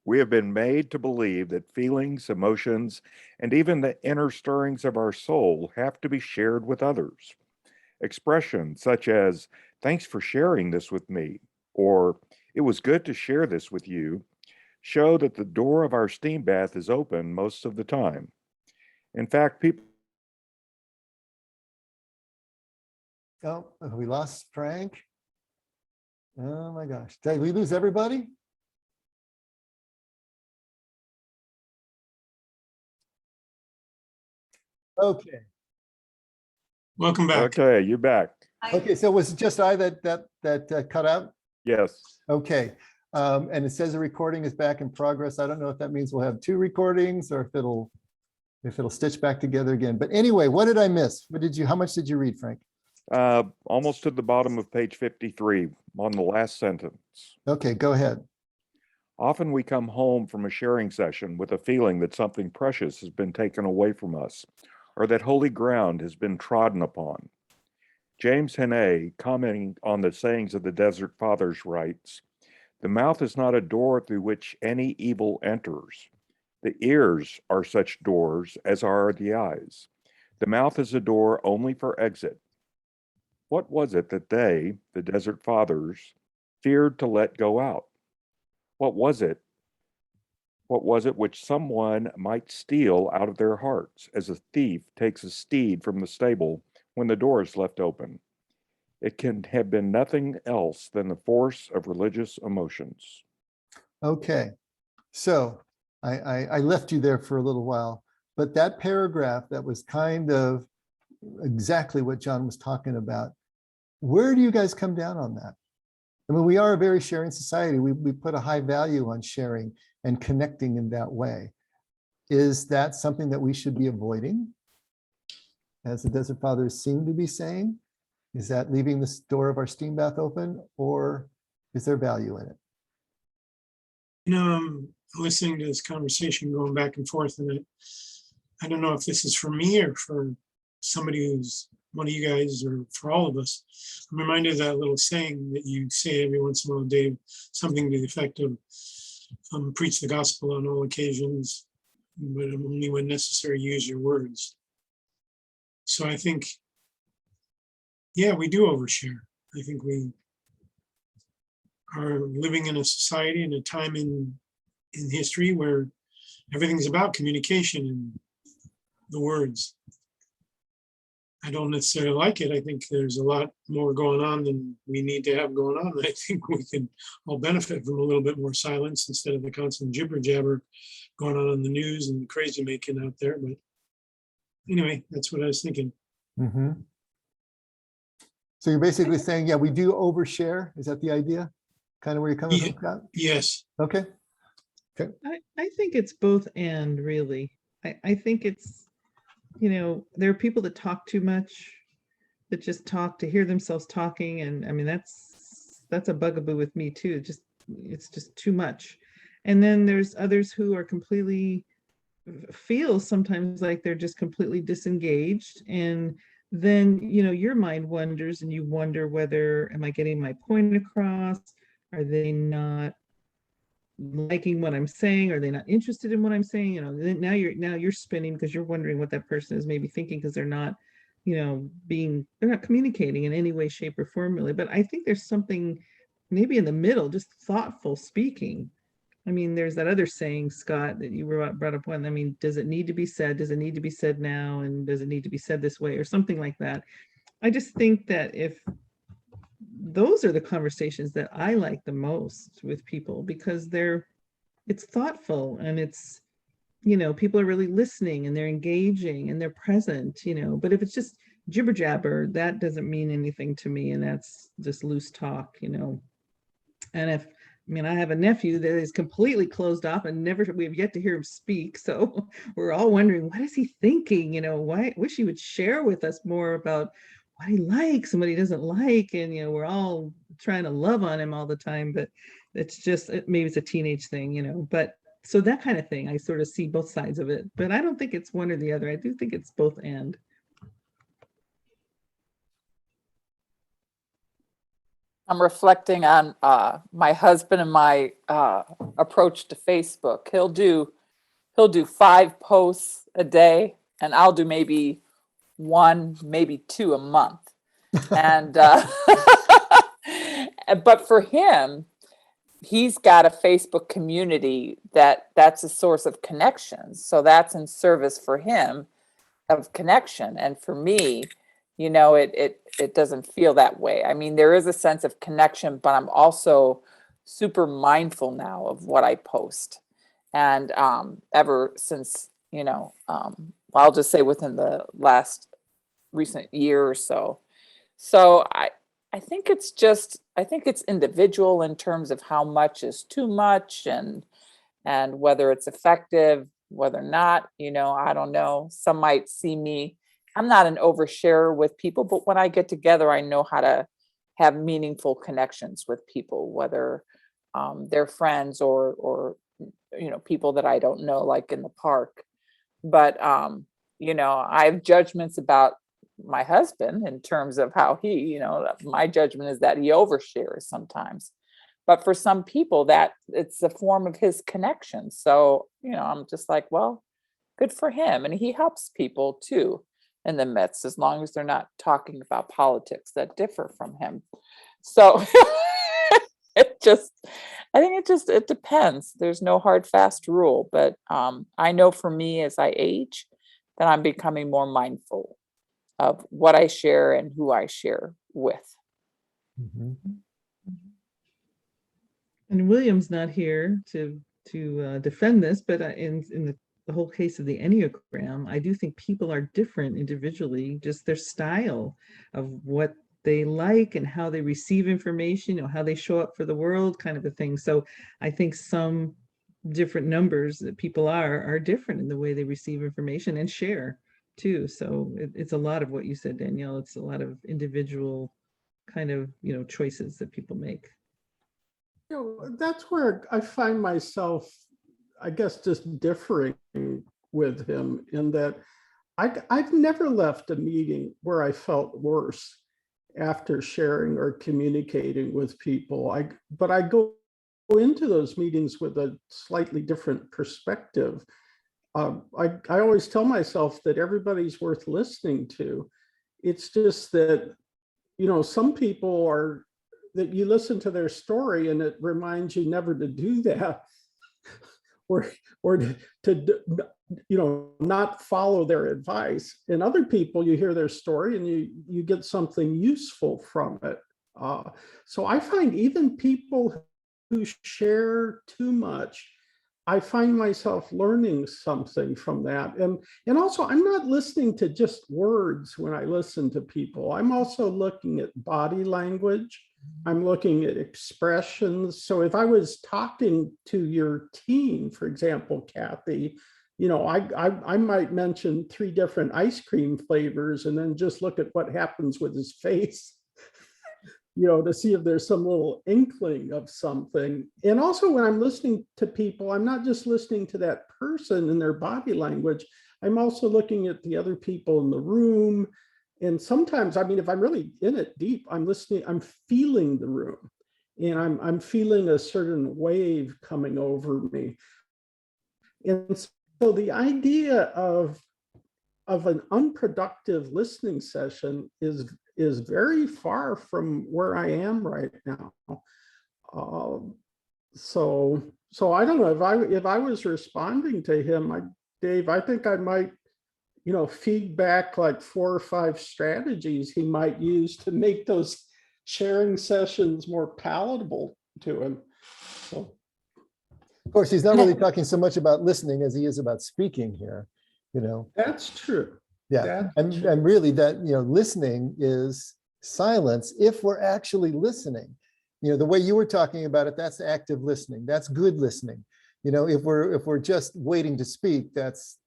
been made to believe that feelings, emotions, and even the inner stirrings of our soul have to be shared with others. Expressions such as, "Thanks for sharing this with me," or "It was good to share this with you," show that the door of our steam bath is open most of the time. In fact, people
Oh, we lost Frank. Oh my gosh. Did we lose everybody? Okay.
Welcome back.
Okay, you're back.
Okay. So was it just I that cut out?
Yes.
Okay. And it says the recording is back in progress. I don't know if that means we'll have 2 recordings or if it'll stitch back together again. But anyway, what did I miss? How much did you read, Frank?
Almost to the bottom of page 53 on the last sentence.
Okay, go ahead.
Often we come home from a sharing session with a feeling that something precious has been taken away from us, or that holy ground has been trodden upon. James Henry, commenting on the sayings of the Desert Fathers, writes, "The mouth is not a door through which any evil enters. The ears are such doors as are the eyes. The mouth is a door only for exit." What was it that they, the Desert Fathers, feared to let go out? What was it? What was it which someone might steal out of their hearts, as a thief takes a steed from the stable when the door is left open? It can have been nothing else than the force of religious emotions.
Okay. So I left you there for a little while, but that paragraph that was kind of exactly what John was talking about, where do you guys come down on that? I mean, we are a very sharing society. We put a high value on sharing and connecting in that way. Is that something that we should be avoiding, as the Desert Fathers seem to be saying? Is that leaving the door of our steam bath open, or is there value in it?
You know, I'm listening to this conversation going back and forth, and I don't know if this is for me or for somebody who's one of you guys or for all of us. I'm reminded of that little saying that you say every once in a while, Dave, something to the effect of preach the gospel on all occasions, but only when necessary, use your words. So I think, yeah, we do overshare. I think we are living in a society and a time in history where everything's about communication and the words. I don't necessarily like it. I think there's a lot more going on than we need to have going on. I think we can all benefit from a little bit more silence instead of the constant jibber jabber going on in the news and crazy making out there. But anyway, that's what I was thinking.
Mm-hmm. So you're basically saying, yeah, we do overshare. Is that the idea? Kind of where you're coming from, Scott?
Yes.
Okay.
I think it's both and really. I think it's, there are people that talk too much, that just talk to hear themselves talking. And I mean, that's a bugaboo with me too. It's just too much. And then there's others who are completely feel sometimes like they're just completely disengaged. And then, your mind wanders and you wonder whether, am I getting my point across? Are they not liking what I'm saying? Are they not interested in what I'm saying? Now you're spinning because you're wondering what that person is maybe thinking, because they're not, they're not communicating in any way, shape, or form really. But I think there's something maybe in the middle, just thoughtful speaking, I mean, there's that other saying, Scott, that you brought up one. I mean, does it need to be said? Does it need to be said now? And does it need to be said this way or something like that? I just think that if those are the conversations that I like the most with people, because it's thoughtful and it's, people are really listening and they're engaging and they're present, but if it's just jibber jabber, that doesn't mean anything to me. And that's just loose talk, and I have a nephew that is completely closed off and we have yet to hear him speak. So we're all wondering, what is he thinking? Why wish he would share with us more about what he likes and what he doesn't like. And, we're all trying to love on him all the time, but it's just, maybe it's a teenage thing, but so that kind of thing, I sort of see both sides of it, but I don't think it's one or the other. I do think it's both and.
I'm reflecting on my husband and my approach to Facebook. He'll do 5 posts a day, and I'll do maybe 1, maybe 2 a month. And but for him, he's got a Facebook community that's a source of connections. So that's in service for him of connection. And for me, it doesn't feel that way. I mean, there is a sense of connection, but I'm also super mindful now of what I post. And ever since, I'll just say within the last recent year or so. So I think it's individual in terms of how much is too much and whether it's effective, whether or not, I don't know. Some might see me. I'm not an oversharer with people, but when I get together, I know how to have meaningful connections with people, whether they're friends or people that I don't know, like in the park. But I have judgments about my husband in terms of how he, my judgment is that he overshares sometimes. But for some people, that it's a form of his connection. So, I'm just like, well, good for him. And he helps people too in the midst, as long as they're not talking about politics that differ from him. So I think it depends. There's no hard, fast rule. But I know for me, as I age, that I'm becoming more mindful of what I share and who I share with.
Mhm.
And William's not here to defend this, but in the whole case of the Enneagram, I do think people are different individually, just their style of what they like and how they receive information, how they show up for the world, kind of a thing. So I think some different numbers that people are different in the way they receive information and share too. So it's a lot of what you said, Danielle. It's a lot of individual kind of, choices that people make.
That's where I find myself, I guess, just differing with him in that I've never left a meeting where I felt worse after sharing or communicating with people. But I go into those meetings with a slightly different perspective. I always tell myself that everybody's worth listening to. It's just that, some people are that you listen to their story and it reminds you never to do that or to not follow their advice. And other people, you hear their story and you get something useful from it. So I find even people who share too much, I find myself learning something from that. And also, I'm not listening to just words when I listen to people. I'm also looking at body language. I'm looking at expressions. So if I was talking to your team, for example, Kathy, I might mention 3 different ice cream flavors and then just look at what happens with his face. To see if there's some little inkling of something. And also when I'm listening to people, I'm not just listening to that person and their body language. I'm also looking at the other people in the room. And sometimes, if I'm really in it deep, I'm listening, I'm feeling the room and I'm feeling a certain wave coming over me. And so the idea of an unproductive listening session is very far from where I am right now. So I don't know if I was responding to him, Dave, I think I might, feed back like 4 or 5 strategies he might use to make those sharing sessions more palatable to him. So,
Of course, he's not really talking so much about listening as he is about speaking here, you know.
that's true.
Yeah,
That's
and
true.
really that, listening is silence if we're actually listening. The way you were talking about it, that's active listening. That's good listening. If we're just waiting to speak, that's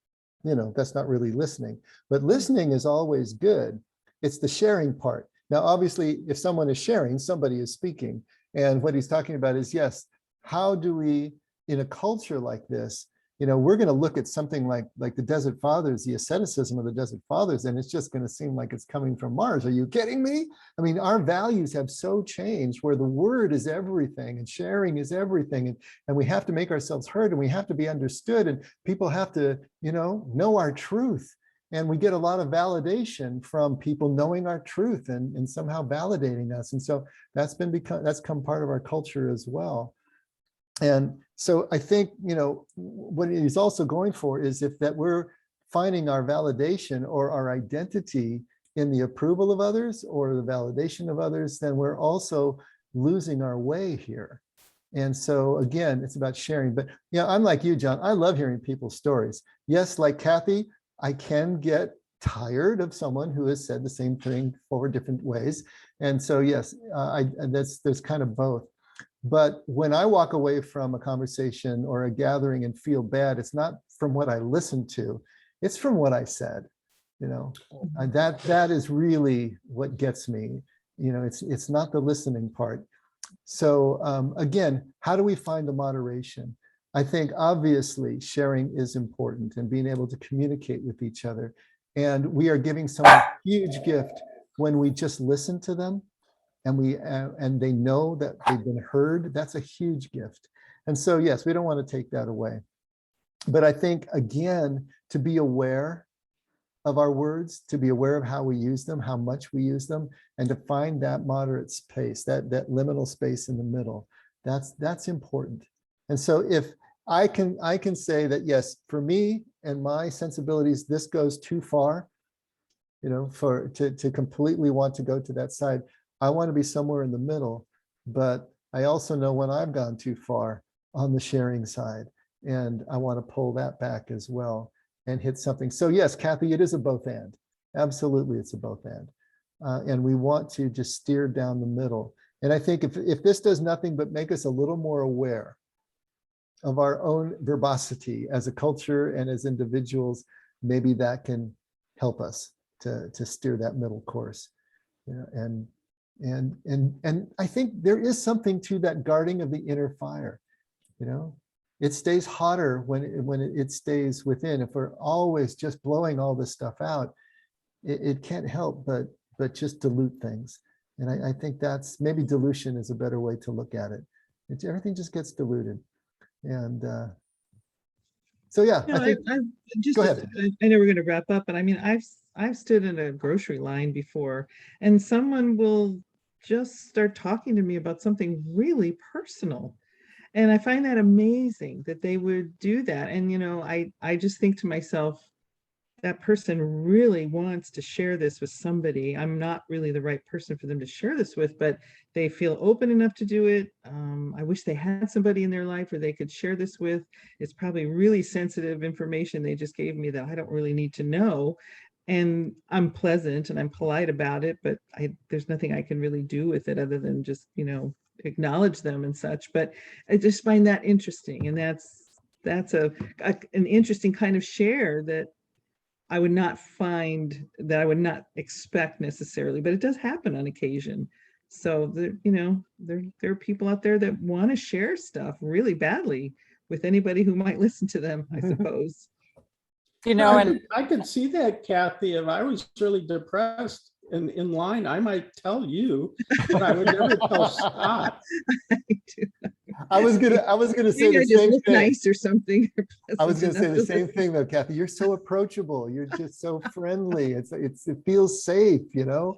not really listening. But listening is always good. It's the sharing part. Now, obviously, if someone is sharing, somebody is speaking. And what he's talking about is, yes, how do we, in a culture like this, we're going to look at something like the Desert Fathers, the asceticism of the Desert Fathers, and it's just going to seem like it's coming from Mars. Are you kidding me? I mean, our values have so changed where the word is everything and sharing is everything. And we have to make ourselves heard and we have to be understood and people have to, know our truth. And we get a lot of validation from people knowing our truth and somehow validating us. And so that's come part of our culture as well. And so I think, what he's also going for is that we're finding our validation or our identity in the approval of others or the validation of others, then we're also losing our way here. And so again, it's about sharing. But I'm like you, John. I love hearing people's stories. Yes, like Kathy, I can get tired of someone who has said the same thing 4 different ways. And so yes, there's kind of both. But when I walk away from a conversation or a gathering and feel bad, it's not from what I listened to, it's from what I said. That is really what gets me. It's not the listening part. So again, how do we find the moderation? I think obviously sharing is important and being able to communicate with each other. And we are giving someone a huge gift when we just listen to them. And they know that they've been heard. That's a huge gift. And so, yes, we don't want to take that away. But I think, again, to be aware of our words, to be aware of how we use them, how much we use them, and to find that moderate space, that liminal space in the middle, that's important. And so if I can say that, yes, for me and my sensibilities, this goes too far, to completely want to go to that side. I want to be somewhere in the middle, but I also know when I've gone too far on the sharing side, and I want to pull that back as well and hit something. So yes, Kathy, it is a both and. Absolutely, it's a both and. And we want to just steer down the middle. And I think if this does nothing but make us a little more aware of our own verbosity as a culture and as individuals, maybe that can help us to steer that middle course. And I think there is something to that guarding of the inner fire. It stays hotter when it stays within. If we're always just blowing all this stuff out, it can't help but just dilute things. And I think that's maybe dilution is a better way to look at it. Everything just gets diluted. And so yeah,
No,
I think.
I just,
Go ahead.
I know we're going to wrap up, but I mean, I've stood in a grocery line before, and someone will just start talking to me about something really personal, and I find that amazing that they would do that. And I just think to myself, that person really wants to share this with somebody. I'm not really the right person for them to share this with, but they feel open enough to do it. I wish they had somebody in their life where they could share this with. It's probably really sensitive information they just gave me that I don't really need to know. And I'm pleasant and I'm polite about it, but there's nothing I can really do with it other than just, acknowledge them and such. But I just find that interesting. And that's an interesting kind of share that I would not expect necessarily, but it does happen on occasion. So there are people out there that want to share stuff really badly with anybody who might listen to them, I suppose.
I could see that, Kathy. If I was really depressed and in line, I might tell you, but I would never tell Scott.
I was gonna say
Maybe I
the
just
same
look
thing.
nice or something.
I was
pleasant
gonna say
enough
the
to
same
look-
thing though, Kathy. You're so approachable. You're just so friendly. It feels safe, you know?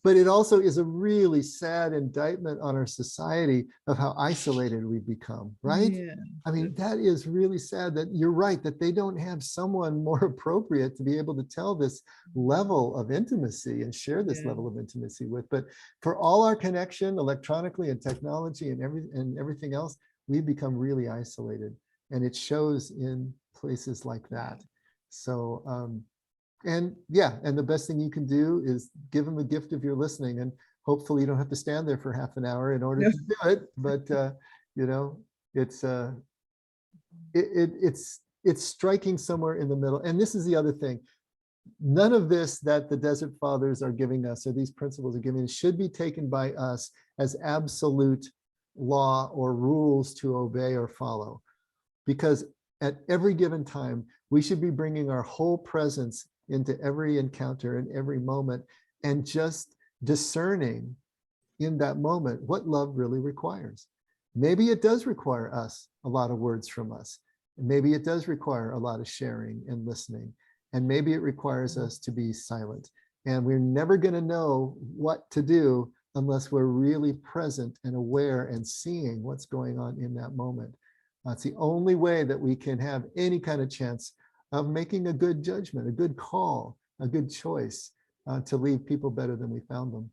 But it also is a really sad indictment on our society of how isolated we've become, right?
Yeah.
I mean, that is really sad that you're right, that they don't have someone more appropriate to be able to tell this level of intimacy and share this
Yeah.
level of intimacy with. But for all our connection electronically and technology and everything else, we've become really isolated. And it shows in places like that. So, and yeah, and the best thing you can do is give them the gift of your listening, and hopefully you don't have to stand there for half an hour in order
No.
to do it. But you know, it's striking somewhere in the middle. And this is the other thing. None of this that the Desert Fathers are giving us, or these principles are giving us, should be taken by us as absolute law or rules to obey or follow. Because at every given time, we should be bringing our whole presence into every encounter and every moment, and just discerning in that moment what love really requires. Maybe it does require us a lot of words from us. Maybe it does require a lot of sharing and listening. And maybe it requires us to be silent. And we're never going to know what to do unless we're really present and aware and seeing what's going on in that moment. It's the only way that we can have any kind of chance of making a good judgment, a good call, a good choice to leave people better than we found them.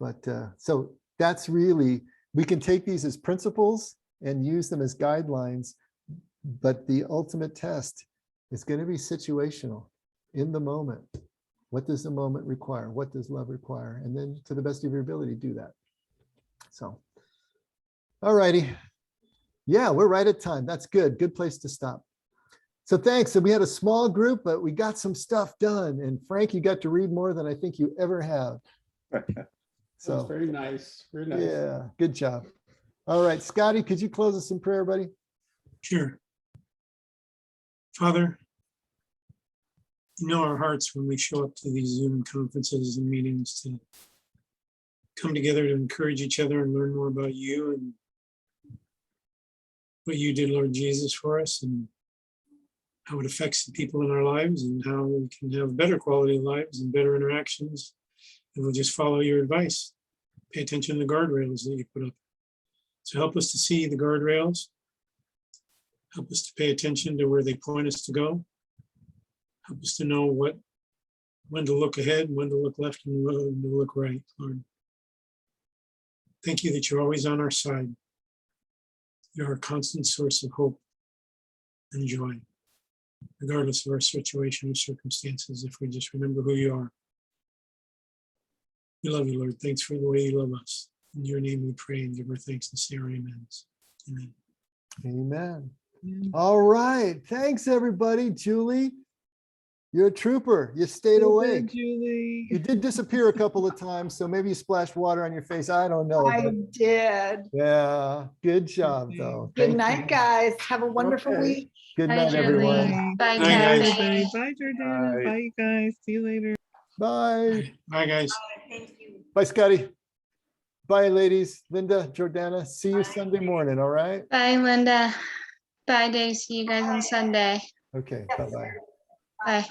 But so that's really, we can take these as principles and use them as guidelines, but the ultimate test is going to be situational, in the moment. What does the moment require? What does love require? And then to the best of your ability, do that. So, all righty. Yeah, we're right at time. That's good. Good place to stop. So thanks. And we had a small group, but we got some stuff done. And Frank, you got to read more than I think you ever have.
So very nice. Very nice.
Yeah, good job. All right, Scotty, could you close us in prayer, buddy?
Sure. Father, you know our hearts when we show up to these Zoom conferences and meetings to come together to encourage each other and learn more about you and what you did, Lord Jesus, for us, and how it affects the people in our lives, and how we can have better quality lives and better interactions. And we'll just follow your advice. Pay attention to the guardrails that you put up. So help us to see the guardrails. Help us to pay attention to where they point us to go. Help us to know when to look ahead, when to look left, and when to look right, Lord. Thank you that you're always on our side. You're our constant source of hope and joy, regardless of our situation or circumstances, if we just remember who you are. We love you, Lord. Thanks for the way you love us. In your name we pray and give our thanks and say our amens. Amen.
Amen. All right. Thanks, everybody. Julie, you're a trooper. You stayed
So
awake.
good, Julie.
You did disappear a couple of times, so maybe you splashed water on your face. I don't know.
I
but
did.
yeah, good job, though.
Good
Thank
night,
you.
guys. Have a wonderful
Okay.
week.
Good
Bye,
night,
Julie.
everyone.
Bye,
Bye,
Bye,
guys.
everybody.
Kathy.
Bye, Jordana.
Bye.
Bye, you guys. See you later.
Bye.
Bye, guys.
Thank you.
Bye, Scotty. Bye, ladies. Linda, Jordana, see you Sunday morning, all right?
Bye, Linda. Bye, Dave. See you guys on Sunday.
Okay, bye-bye.
Bye.